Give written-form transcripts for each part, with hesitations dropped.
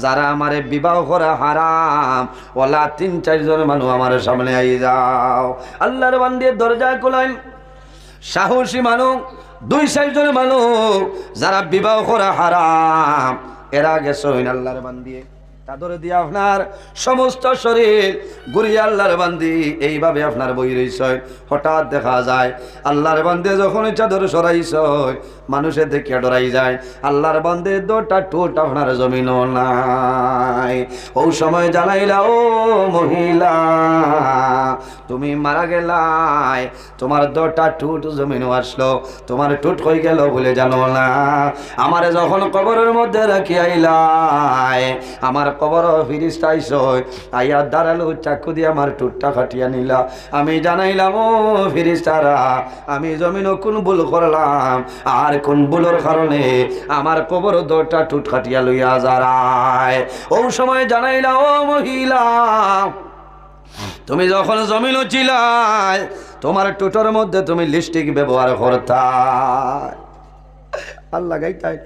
যারা আমারে বিবাহ করা হারাম ওলা 3-4 জন মানুষ আমার সামনে আই যাও। আল্লাহর বান্দির দরজা খোলেন, সাহসী মানুষ 2-4 জন মানুষ যারা বিবাহ করা হারাম এরা গেছেন আল্লাহর বান্দি, চাদর দিয়ে আপনার সমস্ত শরীর গুড়িয়ে আল্লাহর বান্দি এইভাবে আপনার বই রইছে। হঠাৎ দেখা যায় আল্লাহর বান্দে যখন চাদর সরাইছ মানুষের দেখে ডরাই যায়। আল্লাহর বান্দে 2টা ঠোঁট আপনার জমিনও নাই। ওই সময় জানাইলা, ও মহিলা তুমি মারা গেলাই, তোমার 2টা ঠোঁট জমিনও আসলো, তোমার ঠোঁট হয়ে গেল বলে জানো না। আমারে যখন কবরের মধ্যে রাখি আইলাই, আমার কবর ফিরিস্তা আইস আইয়া দাঁড়ালো, চাকু দিয়ে আমার ঠোঁটটা কাটিয়া নিলা। আমি জানাইলাম, ও ফিরিস্তারা আমি জমিনও কোন ভুল করলাম, আর কোন ভুলের কারণে আমার কবর 2টা ঠোঁট কাটিয়া লইয়া যারায়। ও সময় জানাইলা, ও মহিলা তুমি যখন জমিনও ছিলাই তোমার ঠোঁটের মধ্যে তুমি লিপস্টিক ব্যবহার করতা। আল্লাহ গাইতাই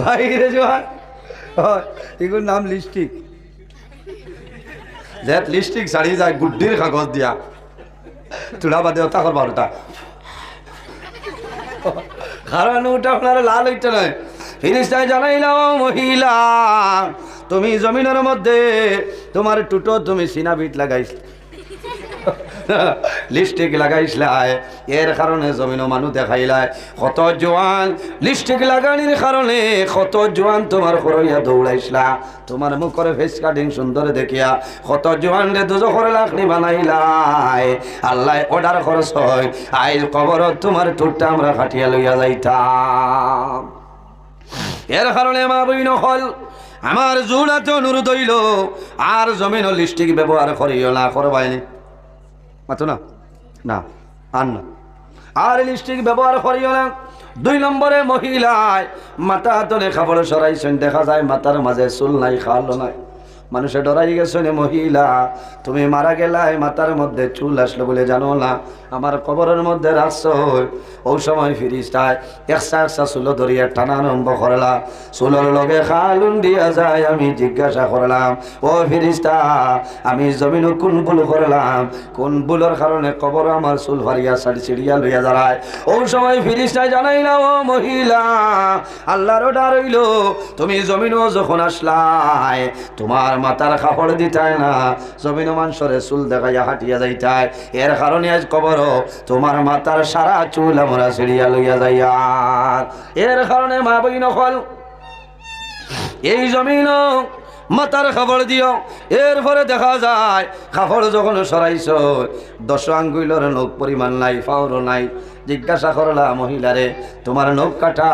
ভাই রে জোয়ান, এগুলোর নাম লিপস্টিক। যে লিপস্টিক ছাড়িয়ে যায় গুড্ডির কাগজ দিয়া চূড়া বাদে ওটা করবার ওটা, কারণ ওটা আপনার লাল হইতে নয়। ফিরিস্তায় জানাইলাম, মহিলা তুমি জমিনের মধ্যে তোমার টুটো তুমি সিনাবিট লাগাইছ, লিপস্টিক লাগাইছিলাই, এর কারণে জমিনও মানুষ দেখাইলাই। কত জোয়ান লিপস্টিক লাগানির কারণে কত জোয়ান তোমার করইয়া দৌড়াইছিলা, তোমার মুখের ফেস কাটিং সুন্দর দেখিয়া কত জোয়ান রে দুজখর লাকড়ি বানাইলাই। আল্লাহ অর্ডার খরচ হয় আইল কবর তোমার ঠোঁটটা আমরা কাটিয়া লইয়া যাইতাম। এর কারণে মা বই নহল আমার জোড়াতে অনুরোধ হইল আর জমিন লিপস্টিক ব্যবহার করিও না, করবাইনি মাতো না না আর না, আর লিপস্টিক ব্যবহার করিও না। 2 নম্বরে মহিলায় মাথা তলে খাবার সরাইছেন, দেখা যায় মাথার মাঝে চুল নাই, খাল নাই। মানুষে ডরাই গেছে, মহিলা তুমি মারা গেলাই মাথার মধ্যে চুল আসলো বলে জানো না, আমার কবরের মধ্যে রাখছ। ওই সময় ফিরিস্তায় একসা চুল ধরিয়া টানা আরম্ভ করলা, চুলের লগে খালুন দিয়া যায়। আমি জিজ্ঞাসা করলাম, ও ফিরিস্তা আমি জমিন কোন ভুল করলাম, কোন ভুলের কারণে কবর আমার চুল ফারিয়া ছিড়িয়া লইয়া দাঁড়ায়। ওই সময় ফিরিস্তায় জানাইলা, ও মহিলা আল্লাহর অর্ডার হইল তুমি জমিনও যখন আসলাই তোমার মাথার কাপড় দিতাই না, জমিন মানুষরে চুল দেখাইয়া হাঁটিয়া যাইতাই। এর কারণে আজ কবর তোমার মাথার সারা চুল আমরা ছিড়িয়া লইয়া যাইয়া। এর কারণে মা বই নকল এই জমিন মাথার কাপড় দিও। এরপরে দেখা যায় কাপড় যখন সরাইছ 10 আঙ্গুলের নখ পরিমাণ নাই, পাওয়ারও নাই। জিজ্ঞাসা করলা, মহিলারে তোমার নখ কাটা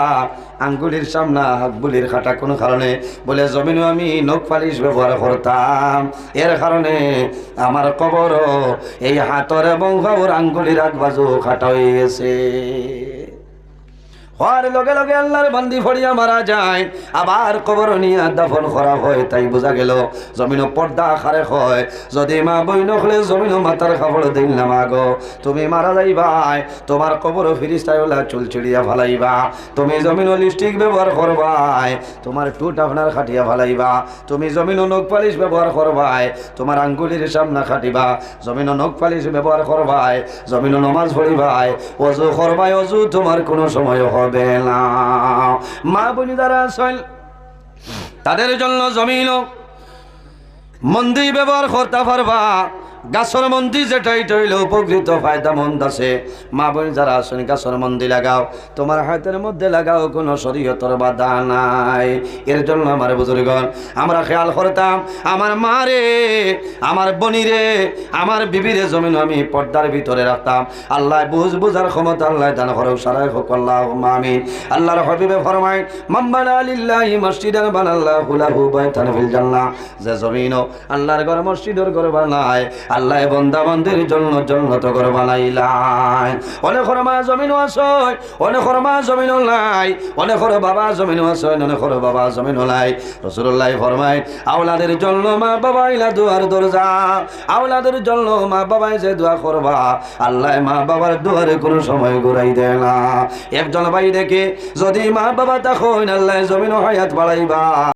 আঙ্গুলির সামনা হাতবুলির কাটা কোনো কারণে? বলে জমিনও আমি নখ পালিশ ব্যবহার করতাম, এর কারণে আমার কবর এই হাতর এবং বাবুর আঙ্গুলির এক বাজু কাটা হয়ে গেছে। হওয়ার লগে লগে আল্লাহর বান্দি ফড়িয়া মারা যায়, আবার কবর নিয়ে দাফন করা হয়। তাই বোঝা গেল জমিন পর্দা আকারে হয়। যদি মা বই নখলে জমিন মাথার কাপড় দিল না মাগো, তুমি মারা যাইবাই, তোমার কবর ফিরিস্তায় ওলা চুল চিড়িয়া ফালাইবা। তুমি জমিন লিপস্টিক ব্যবহার করবাই, তোমার টুট আপনার খাটিয়া ফালাইবা। তুমি জমিন নখ পালিশ ব্যবহার করবাই, তোমার আঙ্গুলির সামনা খাটিবা। জমিন নখ পালিশ ব্যবহার করবাই, জমিন নমাজ পড়িবাই, অজু করবাই, অজু তোমার কোনো সময় হবে না। মা বলি যারা আছেন তাদের জন্য জমিন মন্দির ব্যবহার করতে পারবা। গাছের মন্দির যেটাই হইলে উপকৃত ফায়দা মন্দ আছে। মা বোন যারা আছেন গাছের মন্দির লাগাও, তোমার হাতের মধ্যে লাগাও, কোনো শরীয়তের বাধা নাই। এর জন্য আমার বুজুর্গণ আমরা খেয়াল করতাম, আমার মা রে, আমার বনি রে, আমার বিবিরে জমিন আমি পর্দার ভিতরে রাখতাম। আল্লাহ বুঝার ক্ষমতা আল্লাহ দান করো, সারাই হোক আল্লাহুম্মা আমিন। আল্লাহর হাবিবে ফরমায়, মান বানা লিল্লাহি মসজিদান বানাল্লাহু লাহু বাইতান ফিল জান্নাহ। যে জমিন আল্লাহর ঘর মসজিদের ঘর বানায় আল্লাহ বান্দা বান্দির জন্য জান্নাত ঘর বানাইলাই অনেকের মা জমিন আছে অনেকের মা জমিন নাই অনেকের বাবা জমিন আছে অনেকের বাবা জমিন নাই রাসূলুল্লাহ ফরমায় আওলাদের জন্য মা বাবা ইলা দুয়ার দরজা আওলাদের জন্য মা বাবাই যে দোয়া করবা আল্লাহ মা বাবার দুয়ারে কোনো সময় ঘুরাই দেয় না একজন ভাই দেখে যদি মা বাবা তখন আল্লাহ জমিন হায়াত বাড়াইবা